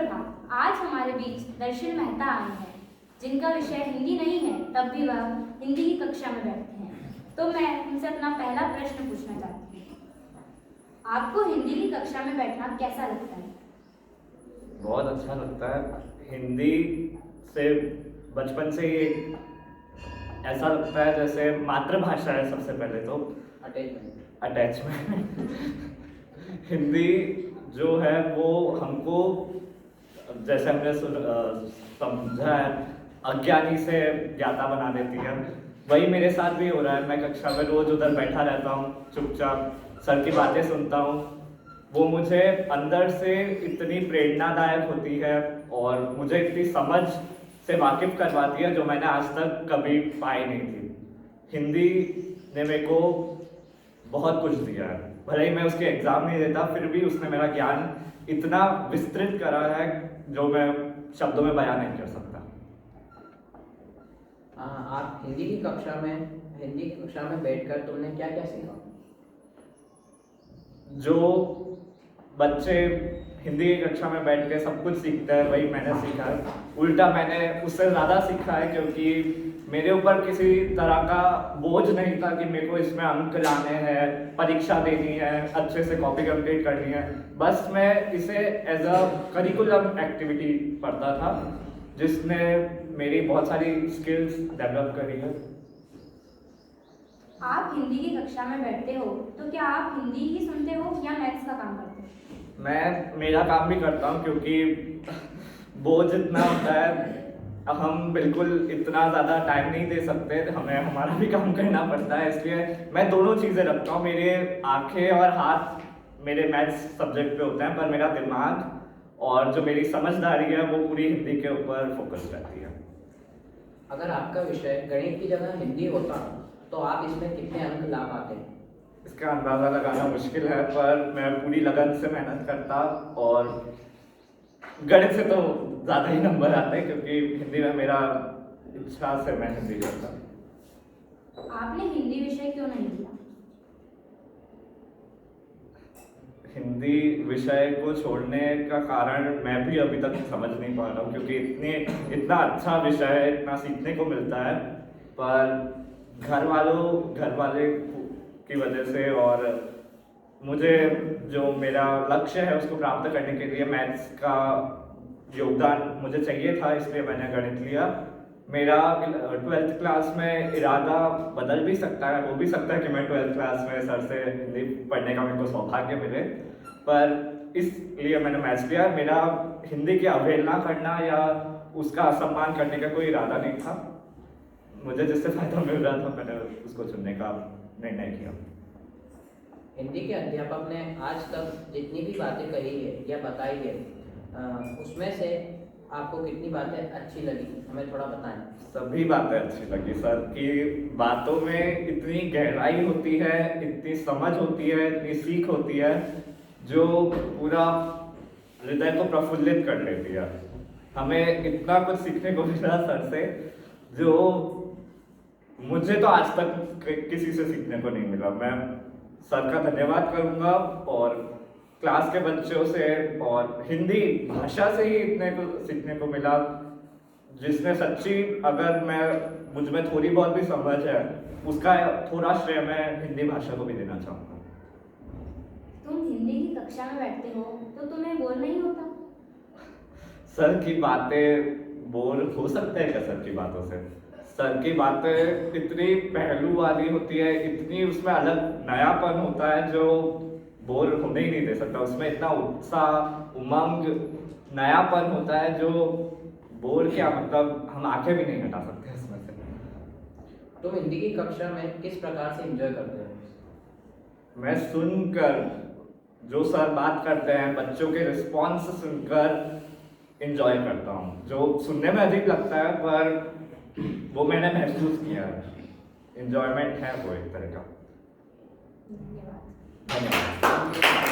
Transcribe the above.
सुप्रभात। आज हमारे बीच दर्शन मेहता आए हैं, जिनका विषय हिंदी नहीं है, तब भी वह हिंदी की कक्षा में बैठते हैं। तो मैं उनसे अपना पहला प्रश्न पूछना चाहती हूँ। आपको हिंदी की कक्षा में बैठना कैसा लगता है? बहुत अच्छा लगता है। हिंदी से बचपन से ही ऐसा लगता है जैसे मातृभाषा है। सबसे पहले तो अटैचमेंट हिंदी जो है वो हमको, जैसे हमने समझा है, अज्ञानी से ज्ञाता बना देती है। वही मेरे साथ भी हो रहा है। मैं कक्षा में रोज उधर बैठा रहता हूँ, चुपचाप सर की बातें सुनता हूँ। वो मुझे अंदर से इतनी प्रेरणादायक होती है और मुझे इतनी समझ से वाकिफ करवाती है जो मैंने आज तक कभी पाई नहीं थी। हिंदी ने मेरे को बहुत कुछ दिया है। भले ही मैं उसके एग्जाम नहीं देता, फिर भी उसने मेरा ज्ञान इतना विस्तृत करा है जो मैं शब्दों में बयान नहीं कर सकता। आप हिंदी की कक्षा में बैठकर तुमने क्या क्या सीखा? जो बच्चे हिंदी की कक्षा में बैठ के सब कुछ सीखते हैं वही मैंने सीखा है। उल्टा मैंने उससे ज़्यादा सीखा है, क्योंकि मेरे ऊपर किसी तरह का बोझ नहीं था कि मेरे को इसमें अंक लाने हैं, परीक्षा देनी है, अच्छे से कॉपी कंप्लीट करनी है। बस मैं इसे एज अ करिकुलम एक्टिविटी पढ़ता था, जिसने मेरी बहुत सारी स्किल्स डेवलप करी है। आप हिंदी की कक्षा में बैठते हो तो क्या आप हिंदी ही सुनते हो या मैथ्स का काम करते हो? मैं मेरा काम भी करता हूँ, क्योंकि बोझ इतना होता है, हम बिल्कुल इतना ज़्यादा टाइम नहीं दे सकते, हमें हमारा भी काम करना पड़ता है। इसलिए मैं दोनों चीज़ें रखता हूँ। मेरे आंखें और हाथ मेरे मैथ्स सब्जेक्ट पे होते हैं, पर मेरा दिमाग और जो मेरी समझदारी है वो पूरी हिंदी के ऊपर फोकस रहती है। अगर आपका विषय गणित की जगह हिंदी होता तो आप इसमें कितने अंक ला पाते? इसका अंदाज़ा लगाना मुश्किल है, पर मैं पूरी लगन से मेहनत करता और गणित से तो ज़्यादा ही नंबर आते हैं, क्योंकि हिंदी में मेरा इच्छा से मैं हिंदी करता। आपने हिंदी विषय क्यों नहीं लिया? हिंदी विषय को छोड़ने का कारण मैं भी अभी तक समझ नहीं पा रहा हूँ, क्योंकि इतना अच्छा विषय है, इतना सीखने को मिलता है, पर घर वाले की वजह से और मुझे जो मेरा लक्ष्य है उसको प्राप्त करने के लिए मैथ्स का योगदान मुझे चाहिए था, इसलिए मैंने गणित लिया। मेरा 12th क्लास में इरादा बदल भी सकता है, हो भी सकता है कि मैं 12th क्लास में सर से हिंदी पढ़ने का मेरे को सौभाग्य मिले, पर इसलिए मैंने मैथ्स लिया। मेरा हिंदी की अवहेलना करना या उसका असम्मान करने का कोई इरादा नहीं था। मुझे जिससे फायदा मिल रहा था मैंने उसको चुनने का निर्णय किया। हिंदी के अध्यापक ने आज तक जितनी भी बातें कही है या बताई है, उसमें से आपको कितनी बातें अच्छी लगी, हमें थोड़ा बताएं। सभी बातें अच्छी लगी सर की। बातों में इतनी गहराई होती है, इतनी समझ होती है, इतनी सीख होती है जो पूरा हृदय को प्रफुल्लित कर लेती है। हमें इतना कुछ सीखने को मिला सर से जो मुझे तो आज तक किसी से सीखने को नहीं मिला। मैं सर का धन्यवाद करूंगा और क्लास के बच्चों से और हिंदी भाषा से ही इतने को सीखने को मिला, जिसने सच्ची, अगर मुझ में थोड़ी बहुत भी समझ है, उसका थोड़ा श्रेय मैं हिंदी भाषा को भी देना चाहूँगा। तुम हिंदी की कक्षा में बैठते हो तो तुम्हें बोर नहीं होता? सर की बातें बोर हो सकते हैं क्या? सर की बातों से सर की बातें इतनी पहलू वाली होती है, इतनी उसमें अलग नयापन होता है जो बोर होने ही नहीं दे सकता। उसमें इतना उत्साह, उमंग, नयापन होता है जो बोर क्या, मतलब हम आंखें भी नहीं हटा सकते इसमें से। तुम हिंदी की कक्षा में किस प्रकार से एंजॉय करते हो? मैं सुनकर, जो सर बात करते हैं, बच्चों के रिस्पॉन्स सुनकर एंजॉय करता हूँ। जो सुनने में अजीब लगता है पर वो मैंने महसूस किया है। एंजॉयमेंट है वो एक तरह का। धन्यवाद। धन्यवाद।